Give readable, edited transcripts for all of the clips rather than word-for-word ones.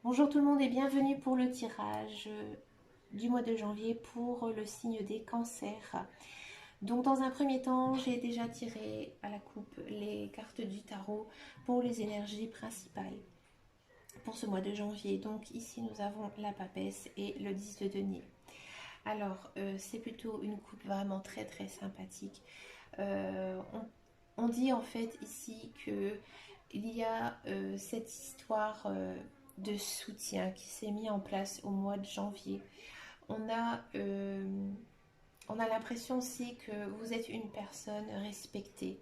Bonjour tout le monde et bienvenue pour le tirage du mois de janvier pour le signe des cancers. Donc dans un premier temps, j'ai déjà tiré à la coupe les cartes du tarot pour les énergies principales pour ce mois de janvier. Donc ici nous avons la papesse et le 10 de denier. Alors c'est plutôt une coupe vraiment très très sympathique. On dit en fait ici que il y a cette histoire de soutien qui s'est mis en place au mois de janvier. On a, euh, on a l'impression aussi que vous êtes une personne respectée,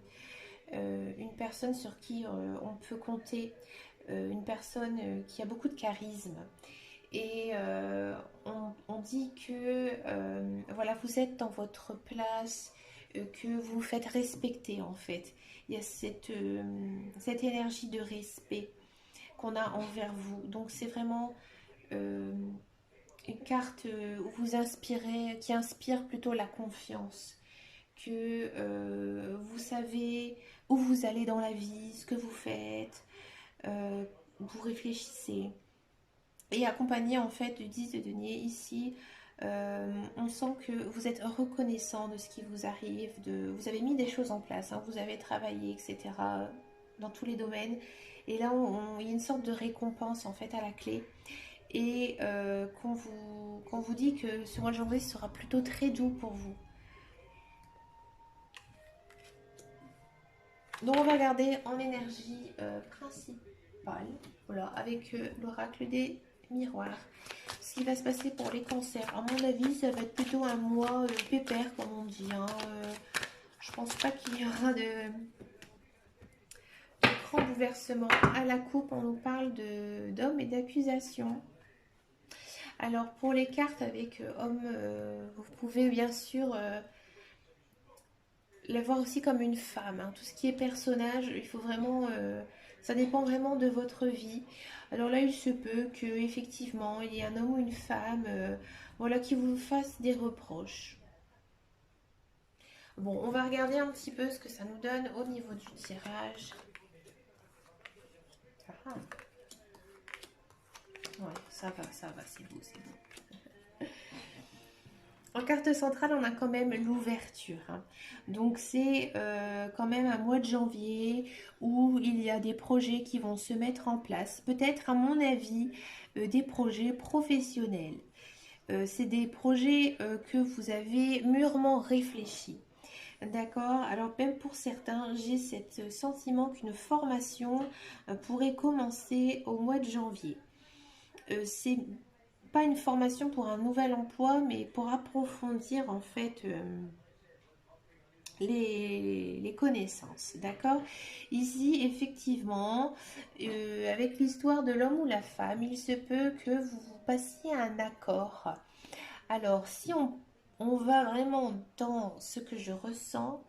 une personne sur qui on peut compter, une personne qui a beaucoup de charisme. Et on dit que voilà, vous êtes dans votre place, que vous vous faites respecter en fait. Il y a cette énergie de respect qu'on a envers vous. Donc c'est vraiment euh, une carte où vous inspirez, qui inspire plutôt la confiance, que vous savez où vous allez dans la vie, ce que vous faites, vous réfléchissez. Et accompagné en fait du 10 de denier ici, on sent que vous êtes reconnaissant de ce qui vous arrive, vous avez mis des choses en place, hein, vous avez travaillé, etc. dans tous les domaines. Et là, il y a une sorte de récompense en fait à la clé. Et qu'on vous dit que ce mois de janvier sera plutôt très doux pour vous. Donc on va regarder en énergie principale, voilà, avec l'oracle des miroirs. Ce qui va se passer pour les cancers. À mon avis, ça va être plutôt un mois pépère, comme on dit. Hein. Je pense pas qu'il y aura de grand bouleversement. À la coupe, on nous parle d'hommes et d'accusations. Alors pour les cartes avec homme, vous pouvez bien sûr la voir aussi comme une femme. Hein. Tout ce qui est personnage, il faut vraiment, ça dépend vraiment de votre vie. Alors là, il se peut que effectivement, il y ait un homme ou une femme, voilà, qui vous fasse des reproches. Bon, on va regarder un petit peu ce que ça nous donne au niveau du tirage. Ah, ouais, ça va, c'est beau, c'est beau. En carte centrale, on a quand même l'ouverture. Hein. Donc c'est quand même un mois de janvier où il y a des projets qui vont se mettre en place. Peut-être, à mon avis, des projets professionnels. C'est des projets que vous avez mûrement réfléchis. D'accord. Alors même pour certains, j'ai ce sentiment qu'une formation pourrait commencer au mois de janvier. C'est pas une formation pour un nouvel emploi, mais pour approfondir en fait les connaissances, d'accord. Ici, effectivement, avec l'histoire de l'homme ou la femme, il se peut que vous passiez un accord. Alors, si on va vraiment dans ce que je ressens,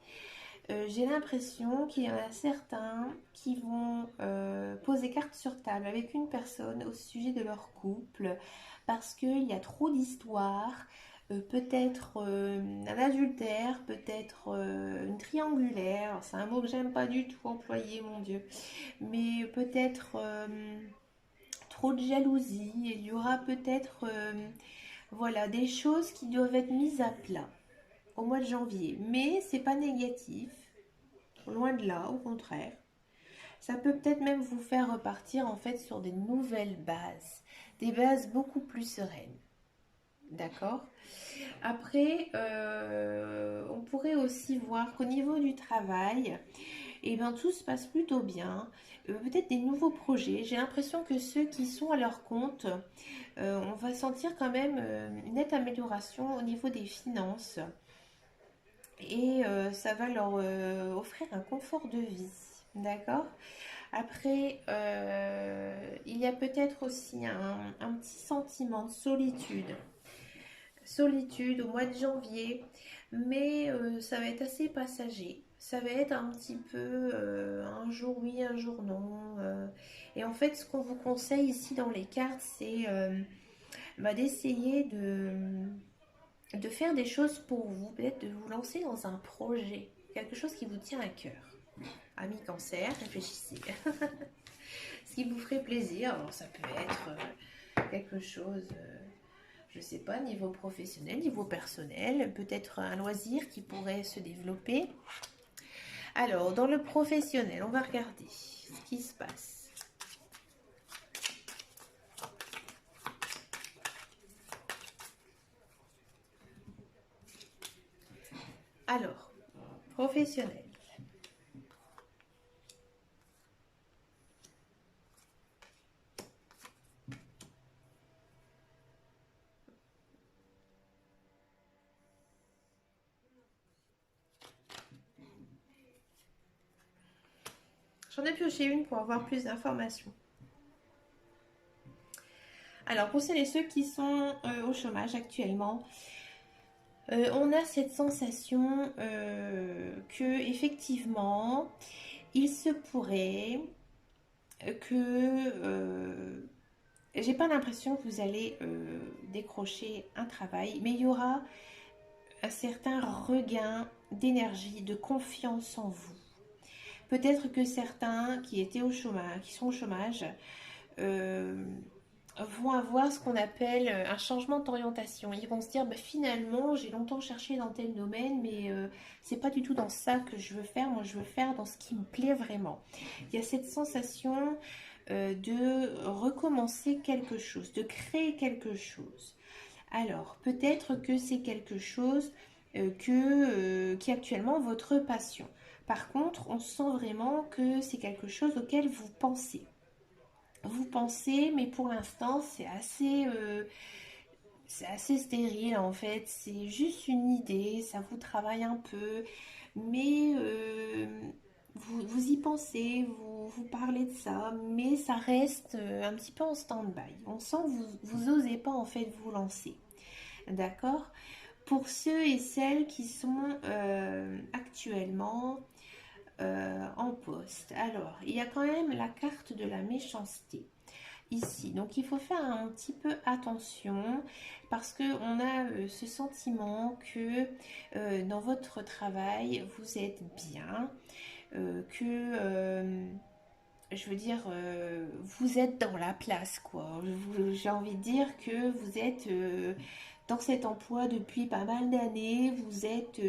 j'ai l'impression qu'il y en a certains qui vont poser carte sur table avec une personne au sujet de leur couple parce qu'il y a trop d'histoires, peut-être un adultère, peut-être une triangulaire, c'est un mot que j'aime pas du tout employer, mon Dieu, mais peut-être trop de jalousie, il y aura peut-être voilà, des choses qui doivent être mises à plat au mois de janvier, mais c'est pas négatif. Loin de là, au contraire. Ça peut peut-être même vous faire repartir en fait sur des nouvelles bases, des bases beaucoup plus sereines. D'accord. Après, on pourrait aussi voir qu'au niveau du travail, eh ben, tout se passe plutôt bien. Peut-être des nouveaux projets. J'ai l'impression que ceux qui sont à leur compte, on va sentir quand même une nette amélioration au niveau des finances. Et ça va leur offrir un confort de vie. D'accord. Après, il y a peut-être aussi un petit sentiment de solitude. Solitude au mois de janvier, mais ça va être assez passager. Ça va être un petit peu un jour oui, un jour non. Et en fait, ce qu'on vous conseille ici dans les cartes, c'est d'essayer de faire des choses pour vous, peut-être de vous lancer dans un projet, quelque chose qui vous tient à cœur. Ami cancer, réfléchissez. ce qui vous ferait plaisir. Alors, ça peut être quelque chose, je ne sais pas, niveau professionnel, niveau personnel, peut-être un loisir qui pourrait se développer. Alors, dans le professionnel, on va regarder ce qui se passe. Alors, professionnel. J'en ai pioché une pour avoir plus d'informations. Alors, pour celles et ceux qui sont au chômage actuellement, on a cette sensation que effectivement, il se pourrait que j'ai pas l'impression que vous allez décrocher un travail, mais il y aura un certain regain d'énergie, de confiance en vous. Peut-être que certains qui étaient au chômage, qui sont au chômage, euh, vont avoir ce qu'on appelle un changement d'orientation. Ils vont se dire, bah, finalement, j'ai longtemps cherché dans tel domaine, mais c'est pas du tout dans ça que je veux faire. Moi, je veux faire dans ce qui me plaît vraiment. Il y a cette sensation de recommencer quelque chose, de créer quelque chose. Alors, peut-être que c'est quelque chose qui est actuellement votre passion. Par contre, on sent vraiment que c'est quelque chose auquel vous pensez. Vous pensez, mais pour l'instant, c'est assez stérile en fait. C'est juste une idée, ça vous travaille un peu, mais vous y pensez, vous parlez de ça, mais ça reste un petit peu en stand-by. On sent que vous osez pas en fait vous lancer. D'accord? Pour ceux et celles qui sont actuellement en poste. Alors, il y a quand même la carte de la méchanceté ici. Donc, il faut faire un petit peu attention parce que on a ce sentiment que dans votre travail, vous êtes bien, que je veux dire, vous êtes dans la place, quoi. J'ai envie de dire que vous êtes dans cet emploi depuis pas mal d'années, vous êtes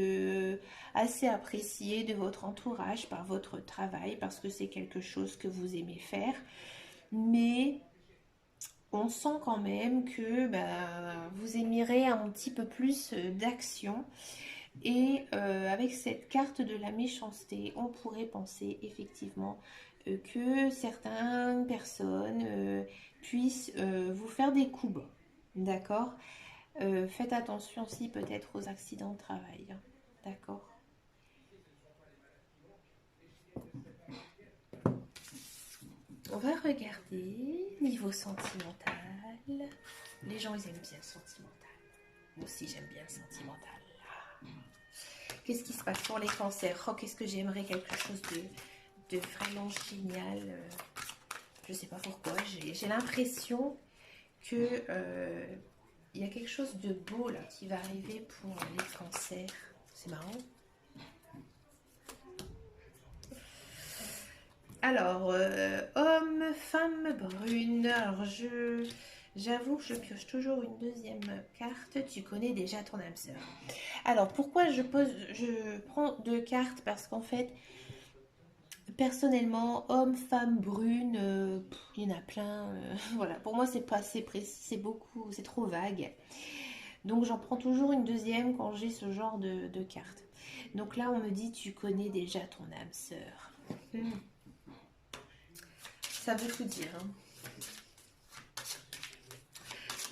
assez apprécié de votre entourage par votre travail, parce que c'est quelque chose que vous aimez faire. Mais on sent quand même que bah, vous aimerez un petit peu plus d'action. Et avec cette carte de la méchanceté, on pourrait penser effectivement que certaines personnes puissent vous faire des coups bas. D'accord? Faites attention aussi peut-être aux accidents de travail. Hein. D'accord? On va regarder niveau sentimental. Les gens, ils aiment bien le sentimental. Moi aussi, j'aime bien le sentimental. Qu'est-ce qui se passe pour les cancers? Oh, qu'est-ce que j'aimerais quelque chose de vraiment génial. Je sais pas pourquoi. J'ai l'impression que il y a quelque chose de beau là qui va arriver pour les cancers. C'est marrant. Alors, homme, femme brune. Alors, j'avoue que je pioche toujours une deuxième carte. Tu connais déjà ton âme sœur. Alors, pourquoi je prends deux cartes? Parce qu'en fait, personnellement, homme, femme, brune, il y en a plein. Voilà, pour moi, c'est pas assez précis, c'est beaucoup, c'est trop vague. Donc, j'en prends toujours une deuxième quand j'ai ce genre de carte. Donc là, on me dit, tu connais déjà ton âme sœur. Ça veut tout dire. Hein.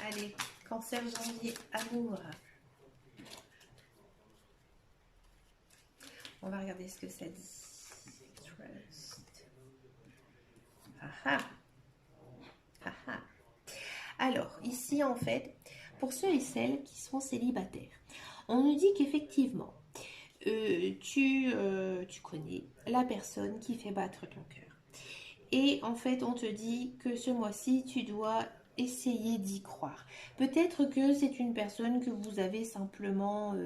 Allez, cancer, janvier, amour. On va regarder ce que ça dit. Trust. Ah ah. Ah. Alors, ici, en fait, pour ceux et celles qui sont célibataires, on nous dit qu'effectivement, tu connais la personne qui fait battre ton cœur. Et en fait, on te dit que ce mois-ci, tu dois essayer d'y croire. Peut-être que c'est une personne que vous avez simplement,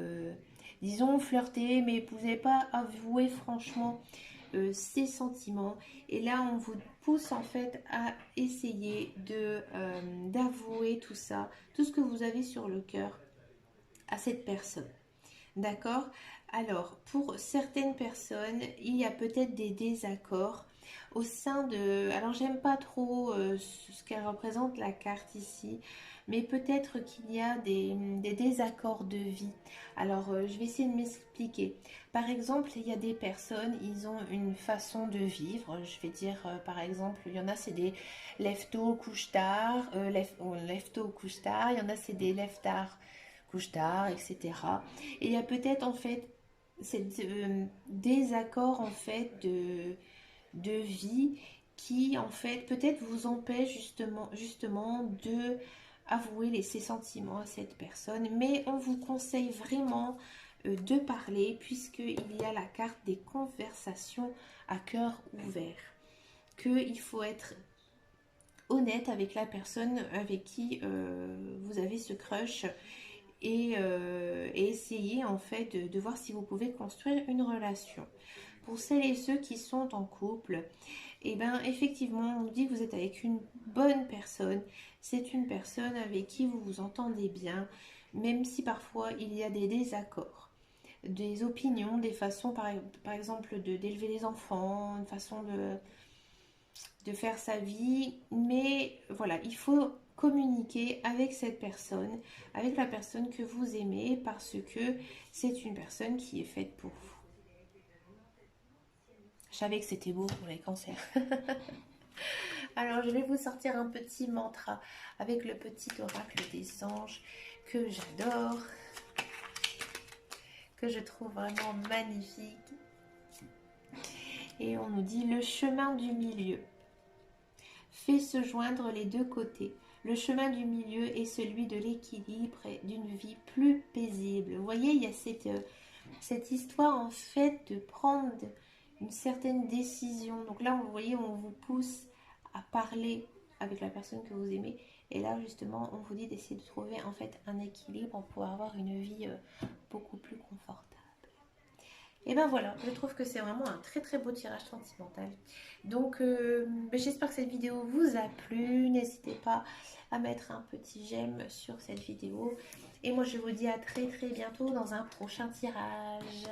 disons, flirté, mais vous n'avez pas avoué franchement ses sentiments. Et là, pousse en fait à essayer d'avouer tout ça, tout ce que vous avez sur le cœur à cette personne. D'accord? Alors, pour certaines personnes, il y a peut-être des désaccords au sein de... Alors, j'aime pas trop ce qu'elle représente la carte ici, mais peut-être qu'il y a des désaccords de vie. Alors, je vais essayer de m'expliquer. Par exemple, il y a des personnes, ils ont une façon de vivre. Je vais dire, par exemple, il y en a, c'est des lève-tôt, couche-tard, lève-tôt, couche-tard. Il y en a, c'est des lève-tard, couche-tard, etc. Et il y a peut-être en fait cette désaccord en fait de vie qui en fait peut-être vous empêche justement de avouer ses sentiments à cette personne, mais on vous conseille vraiment de parler puisqu'il y a la carte des conversations à cœur ouvert, qu'il faut être honnête avec la personne avec qui vous avez ce crush et essayer en fait de voir si vous pouvez construire une relation. Pour celles et ceux qui sont en couple, et bien effectivement on nous dit que vous êtes avec une bonne personne, c'est une personne avec qui vous vous entendez bien, même si parfois il y a des désaccords, des opinions, des façons par exemple d'élever les enfants, une façon de faire sa vie, mais voilà, il faut communiquer avec cette personne, avec la personne que vous aimez, parce que c'est une personne qui est faite pour vous. Je savais que c'était beau pour les cancers. Alors, je vais vous sortir un petit mantra avec le petit oracle des anges que j'adore, que je trouve vraiment magnifique. Et on nous dit le chemin du milieu fait se joindre les deux côtés. Le chemin du milieu est celui de l'équilibre et d'une vie plus paisible. Vous voyez, il y a cette histoire en fait de prendre une certaine décision. Donc là, vous voyez, on vous pousse à parler avec la personne que vous aimez. Et là, justement, on vous dit d'essayer de trouver en fait un équilibre pour avoir une vie beaucoup plus confortable. Et ben voilà, je trouve que c'est vraiment un très très beau tirage sentimental. Donc j'espère que cette vidéo vous a plu. N'hésitez pas à mettre un petit j'aime sur cette vidéo. Et moi je vous dis à très très bientôt dans un prochain tirage.